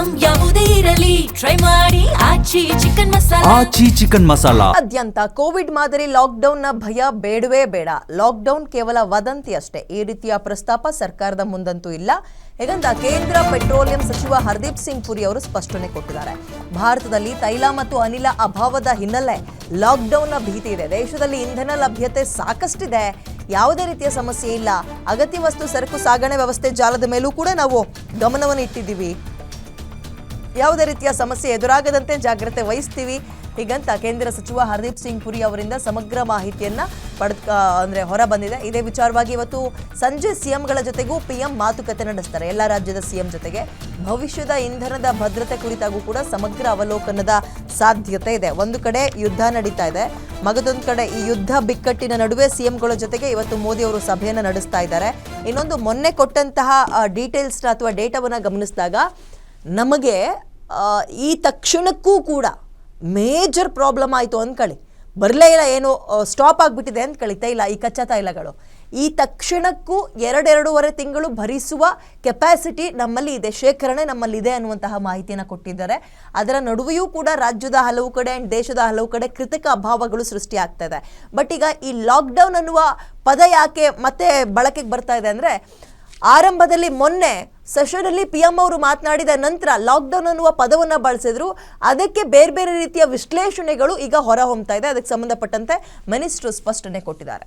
Item ಯಾವುದೇ ಇರಲಿ try ಮಾಡಿ ಆಚಿ ಚಿಕನ್ ಮಸಾಲಾ. ಆದ್ಯಂತ ಕೋವಿಡ್ ಮಾದರಿ ಲಾಕ್ಡೌನ್ ನ ಭಯ ಬೇಡವೇ ಬೇಡ. ಲಾಕ್ಡೌನ್ ಕೇವಲ ವದಂತಿ ಅಷ್ಟೇ. ಈ ರೀತಿಯ ಪ್ರಸ್ತಾಪ ಸರ್ಕಾರದ ಮುಂದಂತೂ ಇಲ್ಲ. ಹೇಗಂತ ಕೇಂದ್ರ ಪೆಟ್ರೋಲಿಯಂ ಸಚಿವ ಹರ್ದೀಪ್ ಸಿಂಗ್ ಪುರಿ ಅವರು ಸ್ಪಷ್ಟನೆ ಕೊಟ್ಟಿದ್ದಾರೆ. ಭಾರತದಲ್ಲಿ ತೈಲ ಮತ್ತು ಅನಿಲ ಅಭಾವದ ಹಿನ್ನೆಲೆ ಲಾಕ್ಡೌನ್ ನ ಭೀತಿ ಇದೆ. ದೇಶದಲ್ಲಿ ಇಂಧನ ಲಭ್ಯತೆ ಸಾಕಷ್ಟಿದೆ, ಯಾವುದೇ ರೀತಿಯ ಸಮಸ್ಯೆ ಇಲ್ಲ. ಅಗತ್ಯ ವಸ್ತು ಸರಕು ಸಾಗಣೆ ವ್ಯವಸ್ಥೆ ಜಾಲದ ಮೇಲೂ ಕೂಡ ನಾವು ಗಮನವನ್ನು ಇಟ್ಟಿದ್ದೀವಿ. ಯಾವುದೇ ರೀತಿಯ ಸಮಸ್ಯೆ ಎದುರಾಗದಂತೆ ಜಾಗ್ರತೆ ವಹಿಸ್ತೀವಿ. ಹೀಗಂತ ಕೇಂದ್ರ ಸಚಿವ ಹರ್ದೀಪ್ ಸಿಂಗ್ ಪುರಿ ಅವರಿಂದ ಸಮಗ್ರ ಮಾಹಿತಿಯನ್ನ ಹೊರ ಬಂದಿದೆ. ಇದೇ ವಿಚಾರವಾಗಿ ಇವತ್ತು ಸಂಜೆ ಸಿಎಂಗಳ ಜೊತೆಗೂ ಪಿಎಂ ಮಾತುಕತೆ ನಡೆಸ್ತಾರೆ. ಎಲ್ಲ ರಾಜ್ಯದ ಸಿಎಂ ಜೊತೆಗೆ ಭವಿಷ್ಯದ ಇಂಧನದ ಭದ್ರತೆ ಕುರಿತಾಗೂ ಕೂಡ ಸಮಗ್ರ ಅವಲೋಕನದ ಸಾಧ್ಯತೆ ಇದೆ. ಒಂದು ಕಡೆ ಯುದ್ಧ ನಡೀತಾ ಇದೆ, ಮಗದೊಂದು ಕಡೆ ಈ ಯುದ್ಧ ಬಿಕ್ಕಟ್ಟಿನ ನಡುವೆ ಸಿಎಂಗಳ ಜೊತೆಗೆ ಇವತ್ತು ಮೋದಿ ಅವರು ಸಭೆಯನ್ನು ನಡೆಸ್ತಾ ಇದ್ದಾರೆ. ಇನ್ನೊಂದು ಮೊನ್ನೆ ಕೊಟ್ಟಂತಹ ಡೀಟೇಲ್ಸ್ ಅಥವಾ ಡೇಟಾವನ್ನು ಗಮನಿಸಿದಾಗ ನಮಗೆ ಈ ತಕ್ಷಣಕ್ಕೂ ಕೂಡ ಮೇಜರ್ ಪ್ರಾಬ್ಲಮ್ ಆಯಿತು ಅಂದ್ಕೊಳ್ಳಿ, ಬರಲೇ ಇಲ್ಲ, ಏನು ಸ್ಟಾಪ್ ಆಗಿಬಿಟ್ಟಿದೆ ಅಂದ್ಕೊಳ್ಳಿ ತೈಲ, ಈ ಕಚ್ಚಾ ತೈಲಗಳು. ಈ ತಕ್ಷಣಕ್ಕೂ 2-2.5 ತಿಂಗಳು ಭರಿಸುವ ಕೆಪಾಸಿಟಿ ನಮ್ಮಲ್ಲಿ ಇದೆ, ಶೇಖರಣೆ ನಮ್ಮಲ್ಲಿದೆ ಅನ್ನುವಂತಹ ಮಾಹಿತಿಯನ್ನು ಕೊಟ್ಟಿದ್ದಾರೆ. ಅದರ ನಡುವೆಯೂ ಕೂಡ ರಾಜ್ಯದ ಹಲವು ಕಡೆ ಆ್ಯಂಡ್ ದೇಶದ ಹಲವು ಕಡೆ ಕೃತಕ ಅಭಾವಗಳು ಸೃಷ್ಟಿ ಆಗ್ತಾ ಇದೆ. ಬಟ್ ಈಗ ಈ ಲಾಕ್ಡೌನ್ ಅನ್ನುವ ಪದ ಯಾಕೆ ಮತ್ತೆ ಬಳಕೆಗೆ ಬರ್ತಾ ಇದೆ ಅಂದರೆ, ಆರಂಭದಲ್ಲಿ ಮೊನ್ನೆ ಸೆಷನಲ್ಲಿ ಪಿಎಂ ಅವರು ಮಾತನಾಡಿದ ನಂತರ ಲಾಕ್ಡೌನ್ ಅನ್ನುವ ಪದವನ್ನು ಬಳಸಿದ್ರು. ಅದಕ್ಕೆ ಬೇರೆ ಬೇರೆ ರೀತಿಯ ವಿಶ್ಲೇಷಣೆಗಳು ಈಗ ಹೊರ ಹೊಮ್ತಾ ಇದೆ. ಅದಕ್ಕೆ ಸಂಬಂಧಪಟ್ಟಂತೆ ಮಿನಿಸ್ಟರ್ ಸ್ಪಷ್ಟನೆ ಕೊಟ್ಟಿದ್ದಾರೆ.